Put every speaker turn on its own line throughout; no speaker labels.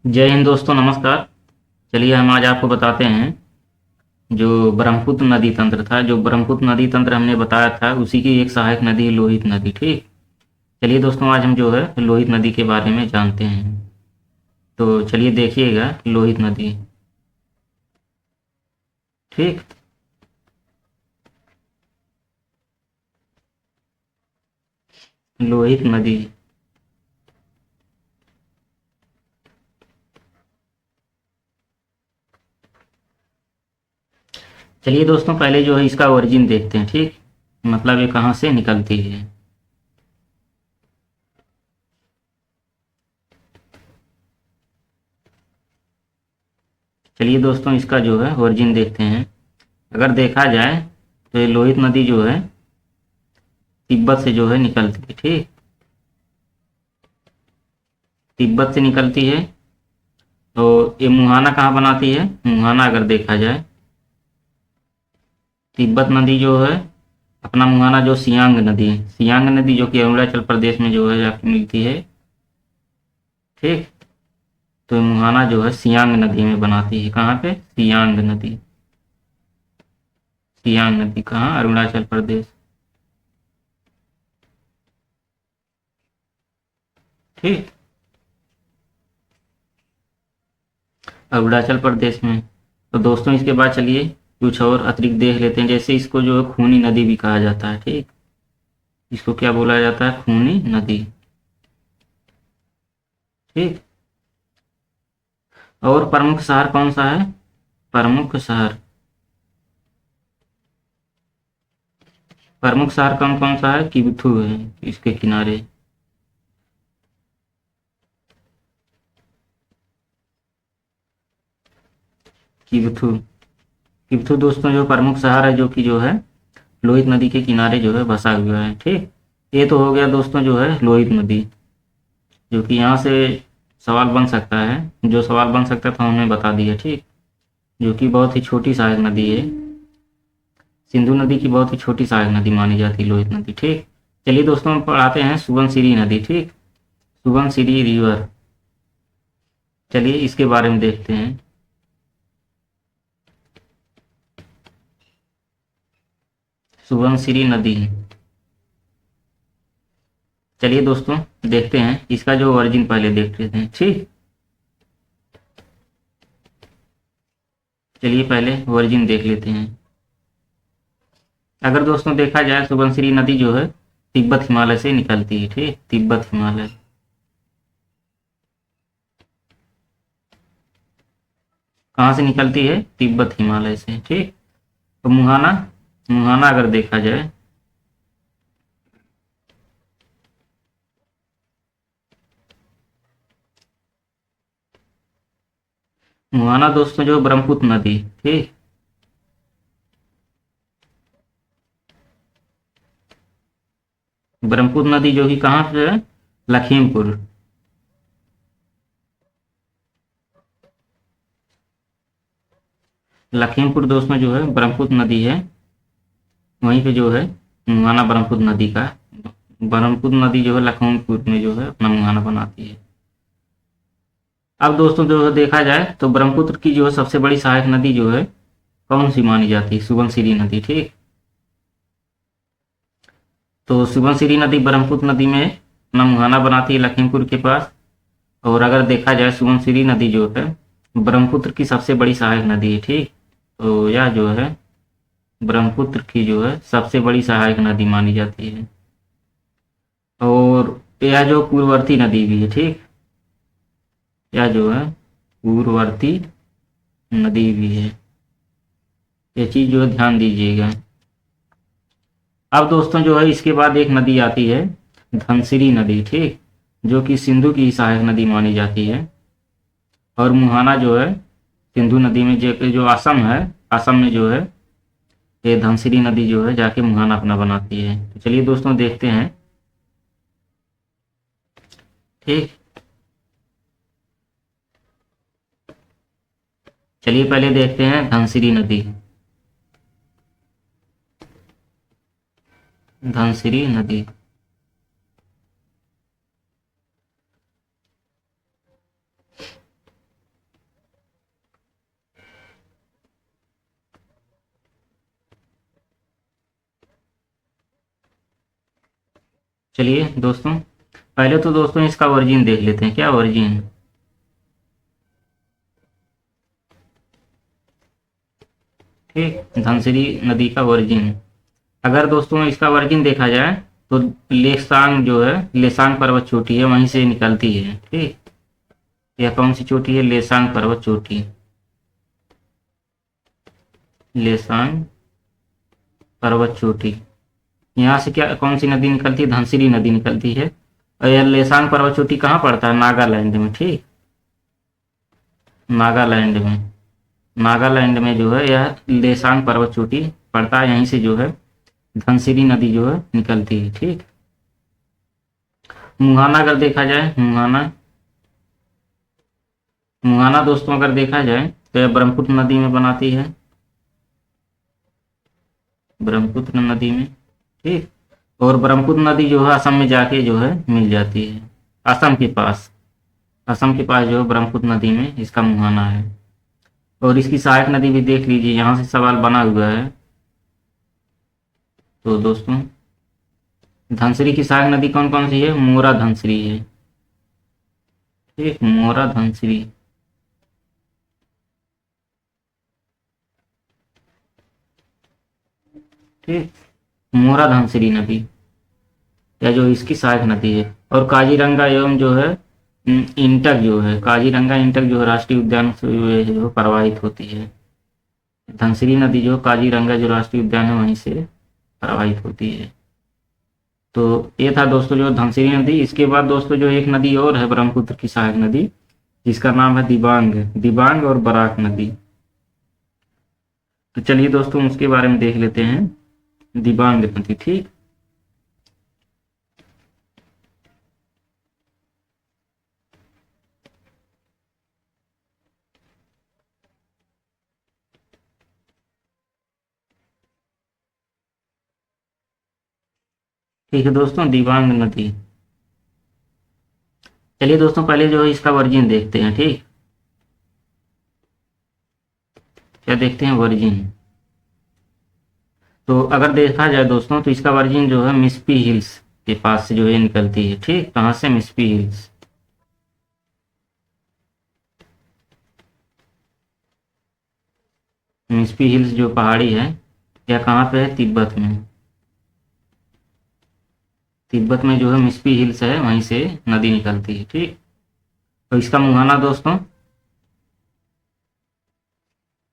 जय हिंद दोस्तों, नमस्कार। चलिए हम आज आपको बताते हैं जो ब्रह्मपुत्र नदी तंत्र था। जो ब्रह्मपुत्र नदी तंत्र हमने बताया था उसी की एक सहायक नदी है लोहित नदी। ठीक। चलिए दोस्तों, आज हम जो है लोहित नदी के बारे में जानते हैं। तो चलिए देखिएगा लोहित नदी। ठीक। लोहित नदी। चलिए दोस्तों, पहले जो है इसका ओरिजिन देखते हैं। ठीक। मतलब ये कहाँ से निकलती है। चलिए दोस्तों, इसका जो है ओरिजिन देखते हैं। अगर देखा जाए तो ये लोहित नदी जो है तिब्बत से जो है निकलती है। ठीक। तिब्बत से निकलती है। तो ये मुहाना कहाँ बनाती है। मुहाना अगर देखा जाए, तिब्बत नदी जो है अपना मुहाना जो सियांग नदी है, सियांग नदी जो कि अरुणाचल प्रदेश में जो है जाके मिलती है। ठीक। तो ये मुहाना जो है सियांग नदी में बनाती है। कहाँ पे? सियांग नदी। सियांग नदी कहाँ? अरुणाचल प्रदेश। ठीक। अरुणाचल प्रदेश में। तो दोस्तों, इसके बाद चलिए कुछ और अतिरिक्त देख लेते हैं। जैसे इसको जो है खूनी नदी भी कहा जाता है। ठीक। इसको क्या बोला जाता है? खूनी नदी। ठीक। और प्रमुख शहर कौन सा है? प्रमुख शहर। प्रमुख शहर कौन कौन सा है? किबथू है इसके किनारे। किबथू। किबथू दोस्तों जो प्रमुख शहर है, जो कि जो है लोहित नदी के किनारे जो है बसा हुआ है। ठीक। ये तो हो गया दोस्तों जो है लोहित नदी, जो कि यहाँ से सवाल बन सकता है। जो सवाल बन सकता था हमने बता दिया। ठीक। जो कि बहुत ही छोटी सहायक नदी है। सिंधु नदी की बहुत ही छोटी सहायक नदी मानी जाती है लोहित नदी। ठीक। चलिए दोस्तों, हम पढ़ाते हैं सुबनसिरी नदी। ठीक। सुबनसिरी रिवर। चलिए इसके बारे में देखते हैं। सुबनसिरी नदी। चलिए दोस्तों, देखते हैं इसका जो ओरिजिन पहले देख लेते हैं। ठीक। चलिए पहले ओरिजिन देख लेते हैं। अगर दोस्तों देखा जाए, सुबनसिरी नदी जो है तिब्बत हिमालय से निकलती है। ठीक। तिब्बत हिमालय। कहाँ से निकलती है? तिब्बत हिमालय से। ठीक। तो मुहाना। मुहाना अगर देखा जाए, मुहाना दोस्तों जो ब्रह्मपुत्र नदी। ठीक। ब्रह्मपुत्र नदी जो कि कहाँ से है? लखीमपुर। लखीमपुर दोस्तों जो है ब्रह्मपुत्र नदी है। वहीं पे जो है मुहाना ब्रह्मपुत्र नदी का। ब्रह्मपुत्र नदी जो है लखीमपुर में जो है अपना मुहाना बनाती है। अब दोस्तों जो है देखा जाए तो ब्रह्मपुत्र की जो है सबसे बड़ी सहायक नदी जो है कौन सी मानी जाती है? सुबनसिरी नदी। ठीक। तो सुबनसिरी नदी ब्रह्मपुत्र नदी में अपना मुहाना बनाती है लखीमपुर के पास। और अगर देखा जाए सुबनसिरी नदी जो है ब्रह्मपुत्र की सबसे बड़ी सहायक नदी है। ठीक। तो यह जो है ब्रह्मपुत्र की जो है सबसे बड़ी सहायक नदी मानी जाती है। और यह जो पूर्ववर्ती नदी भी है। ठीक। यह जो है पूर्ववर्ती नदी भी है। ये चीज़ जो है ध्यान दीजिएगा। अब दोस्तों जो है इसके बाद एक नदी आती है धनसिरी नदी। ठीक। जो कि सिंधु की सहायक नदी मानी जाती है। और मुहाना जो है सिंधु नदी में जो असम है, असम में जो है ये धनसिरी नदी जो है जाके मुहाना अपना बनाती है। तो चलिए दोस्तों देखते हैं। ठीक। चलिए पहले देखते हैं धनसिरी नदी। धनसिरी नदी। चलिए दोस्तों, पहले तो दोस्तों इसका ओरिजिन देख लेते हैं। क्या ओरिजिन? ठीक, धनसिरी नदी का ओरिजिन। अगर दोस्तों इसका ओरिजिन देखा जाए तो लेसांग जो है, लेसांग पर्वत चोटी है, वहीं से निकलती है। ठीक, यह कौन सी चोटी है? लेसांग पर्वत चोटी। लेसांग पर्वत चोटी, यहाँ से क्या कौन सी नदी निकलती है? धनसिरी नदी निकलती है। और यह लेसांग पर्वत चोटी कहाँ पड़ता है? नागालैंड में। ठीक, नागालैंड में। नागालैंड में जो है यह लेसांग पर्वत चोटी पड़ता है, यहीं से जो है धनसिरी नदी जो है निकलती है। ठीक, मुहाना अगर देखा जाए, मुहाना, मुहाना दोस्तों अगर देखा जाए तो यह ब्रह्मपुत्र नदी में बनाती है, ब्रह्मपुत्र नदी में। ठीक, और ब्रह्मपुत्र नदी जो है असम में जाके जो है मिल जाती है, असम के पास। असम के पास जो है ब्रह्मपुत्र नदी में इसका मुहाना है। और इसकी सहायक नदी भी देख लीजिए, यहाँ से सवाल बना हुआ है। तो दोस्तों धनसिरी की सहायक नदी कौन कौन सी है? मोरा धनसिरी है। ठीक, मोरा धनसिरी। ठीक, मोरा धनसिरी नदी, या जो इसकी सहायक नदी है। और काजीरंगा एवं जो है इंटक जो है, काजीरंगा इंटक जो है राष्ट्रीय उद्यान से जो है प्रवाहित होती है। धनसिरी नदी जो काजीरंगा जो राष्ट्रीय उद्यान है वहीं से प्रवाहित होती है। तो ये था दोस्तों जो धनसिरी नदी। इसके बाद दोस्तों जो एक नदी और है ब्रह्मपुत्र की सहायक नदी, जिसका नाम है दिबांग, दिबांग और बराक नदी। तो चलिए दोस्तों उसके बारे में देख लेते हैं, दिबांग नदी। ठीक, ठीक है दोस्तों, दिबांग नदी। चलिए दोस्तों पहले जो है इसका वर्जिन देखते हैं। ठीक, क्या देखते हैं? वर्जिन। तो अगर देखा जाए दोस्तों तो इसका वर्जिन जो है मिस्पी हिल्स के पास से जो है निकलती है। ठीक, कहाँ से? मिस्पी हिल्स। मिस्पी हिल्स जो पहाड़ी है यह कहाँ पे है? तिब्बत में। तिब्बत में जो है मिस्पी हिल्स है, वहीं से नदी निकलती है। ठीक, तो इसका मुहाना दोस्तों,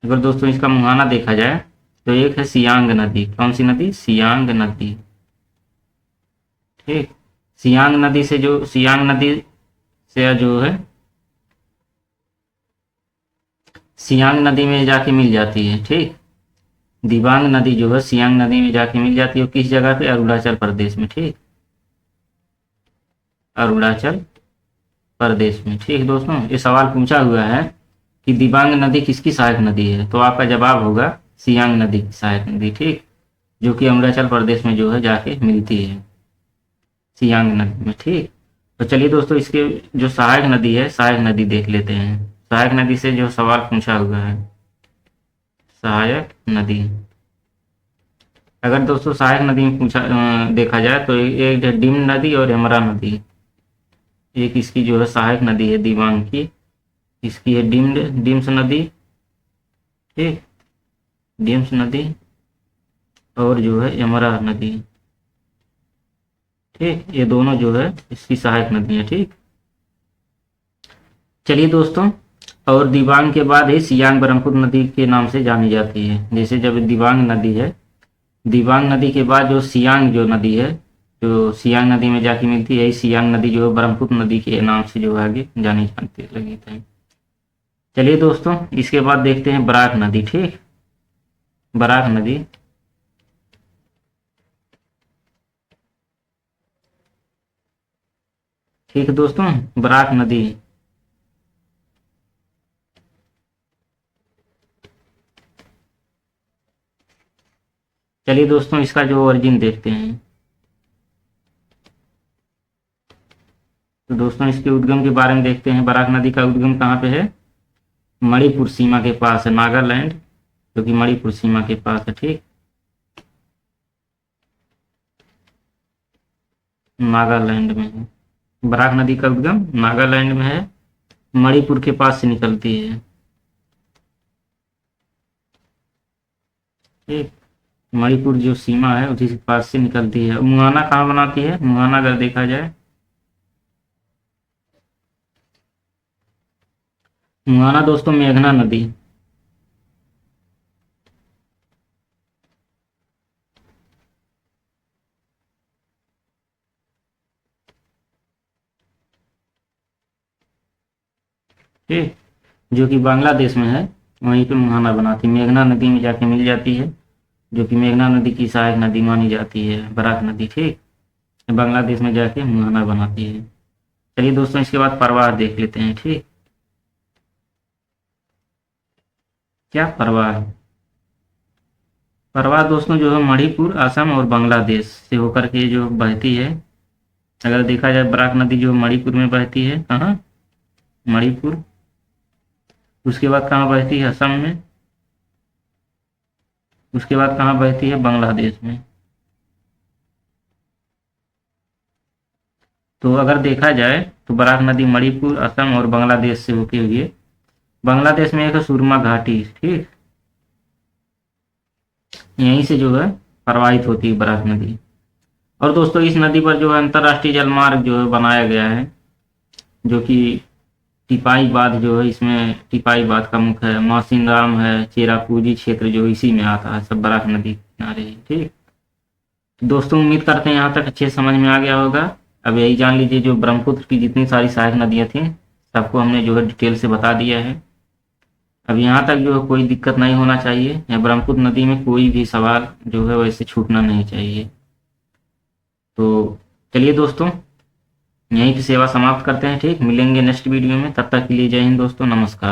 अगर दोस्तों इसका मुहाना देखा जाए तो एक है सियांग नदी। कौन सी नदी? सियांग नदी। ठीक, सियांग नदी से जो, सियांग नदी से जो है सियांग नदी में जाके मिल जाती है। ठीक, दिबांग नदी जो है सियांग नदी में जाके मिल जाती है। किस जगह पे? अरुणाचल प्रदेश में। ठीक, अरुणाचल प्रदेश में। ठीक दोस्तों, ये सवाल पूछा हुआ है कि दिबांग नदी किसकी सहायक नदी है, तो आपका जवाब होगा सियांग नदी की सहायक नदी। ठीक, जो कि अरुणाचल प्रदेश में जो है जाके मिलती है, सियांग नदी में। ठीक, तो चलिए दोस्तों इसके जो सहायक नदी है, सहायक नदी देख लेते हैं। सहायक नदी से जो सवाल पूछा हुआ है, सहायक नदी। अगर दोस्तों सहायक नदी में पूछा देखा जाए तो एक है डिम नदी और यमरा नदी। एक इसकी जो है सहायक नदी है दिबांग की, इसकी है डिम्स नदी। ठीक, डिम्स नदी और जो है यमरा नदी। ठीक, ये दोनों जो है इसकी सहायक नदी है। ठीक, चलिए दोस्तों, और दिबांग के बाद है सियांग ब्रह्मपुत्र नदी के नाम से जानी जाती है। जैसे जब दिबांग नदी है, दिबांग नदी के बाद जो सियांग जो नदी है, जो सियांग नदी में जाके मिलती है, सियांग नदी जो है ब्रह्मपुत्र नदी के नाम से जो है आगे जानी जाती लगी थी। चलिए दोस्तों इसके बाद देखते हैं बराक नदी। ठीक, बराक नदी। ठीक है दोस्तों, बराक नदी। चलिए दोस्तों इसका जो ओरिजिन देखते हैं। तो दोस्तों इसके उद्गम के बारे में देखते हैं। बराक नदी का उद्गम कहाँ पे है? मणिपुर सीमा के पास है, नागालैंड जो कि मणिपुर सीमा के पास है। ठीक, नागालैंड में है। बराक नदी का उद्गम नागालैंड में है, मणिपुर के पास से निकलती है। ठीक, मणिपुर जो सीमा है उसी के पास से निकलती है। मुहाना कहाँ बनाती है? मुहाना अगर देखा जाए, मुहाना दोस्तों मेघना नदी। ठीक, जो कि बांग्लादेश में है, वहीं पे मुहाना बनाती, मेघना नदी में जाके मिल जाती है, जो कि मेघना नदी की सहायक नदी मानी जाती है बराक नदी। ठीक, बांग्लादेश में जाके मुहाना बनाती है। चलिए दोस्तों, इसके बाद परवाह देख लेते हैं। ठीक, क्या परवाह है? परवाह दोस्तों जो है मणिपुर, असम और बांग्लादेश से होकर के जो बहती है। अगर देखा जाए बराक नदी जो मणिपुर में बहती है, कहाँ? मणिपुर। उसके बाद कहाँ बहती है? असम में। उसके बाद कहाँ बहती है? बांग्लादेश में। तो अगर देखा जाए तो बराक नदी मणिपुर, असम और बांग्लादेश से होते हुए बांग्लादेश में एक सुरमा घाटी। ठीक, यहीं से जो है प्रवाहित होती है बराक नदी। और दोस्तों इस नदी पर जो है अंतर्राष्ट्रीय जलमार्ग जो है बनाया गया है, जो कि टिपाई बांध जो है, इसमें टिपाई बांध का मुख्य है, मासिनराम है, चेरापूंजी क्षेत्र जो इसी में आता है, सब बराक नदी के किनारे है। ठीक, तो दोस्तों उम्मीद करते हैं यहाँ तक अच्छे समझ में आ गया होगा। अब यही जान लीजिए जो ब्रह्मपुत्र की जितनी सारी सहायक नदियाँ थी सबको हमने जो है डिटेल से बता दिया है। अब यहाँ तक जो है कोई दिक्कत नहीं होना चाहिए, या ब्रह्मपुत्र नदी में कोई भी सवाल जो है वैसे छूटना नहीं चाहिए। तो चलिए दोस्तों, यहीं की सेवा समाप्त करते हैं। ठीक, मिलेंगे नेक्स्ट वीडियो में, तब तक के लिए जय हिंद दोस्तों, नमस्कार।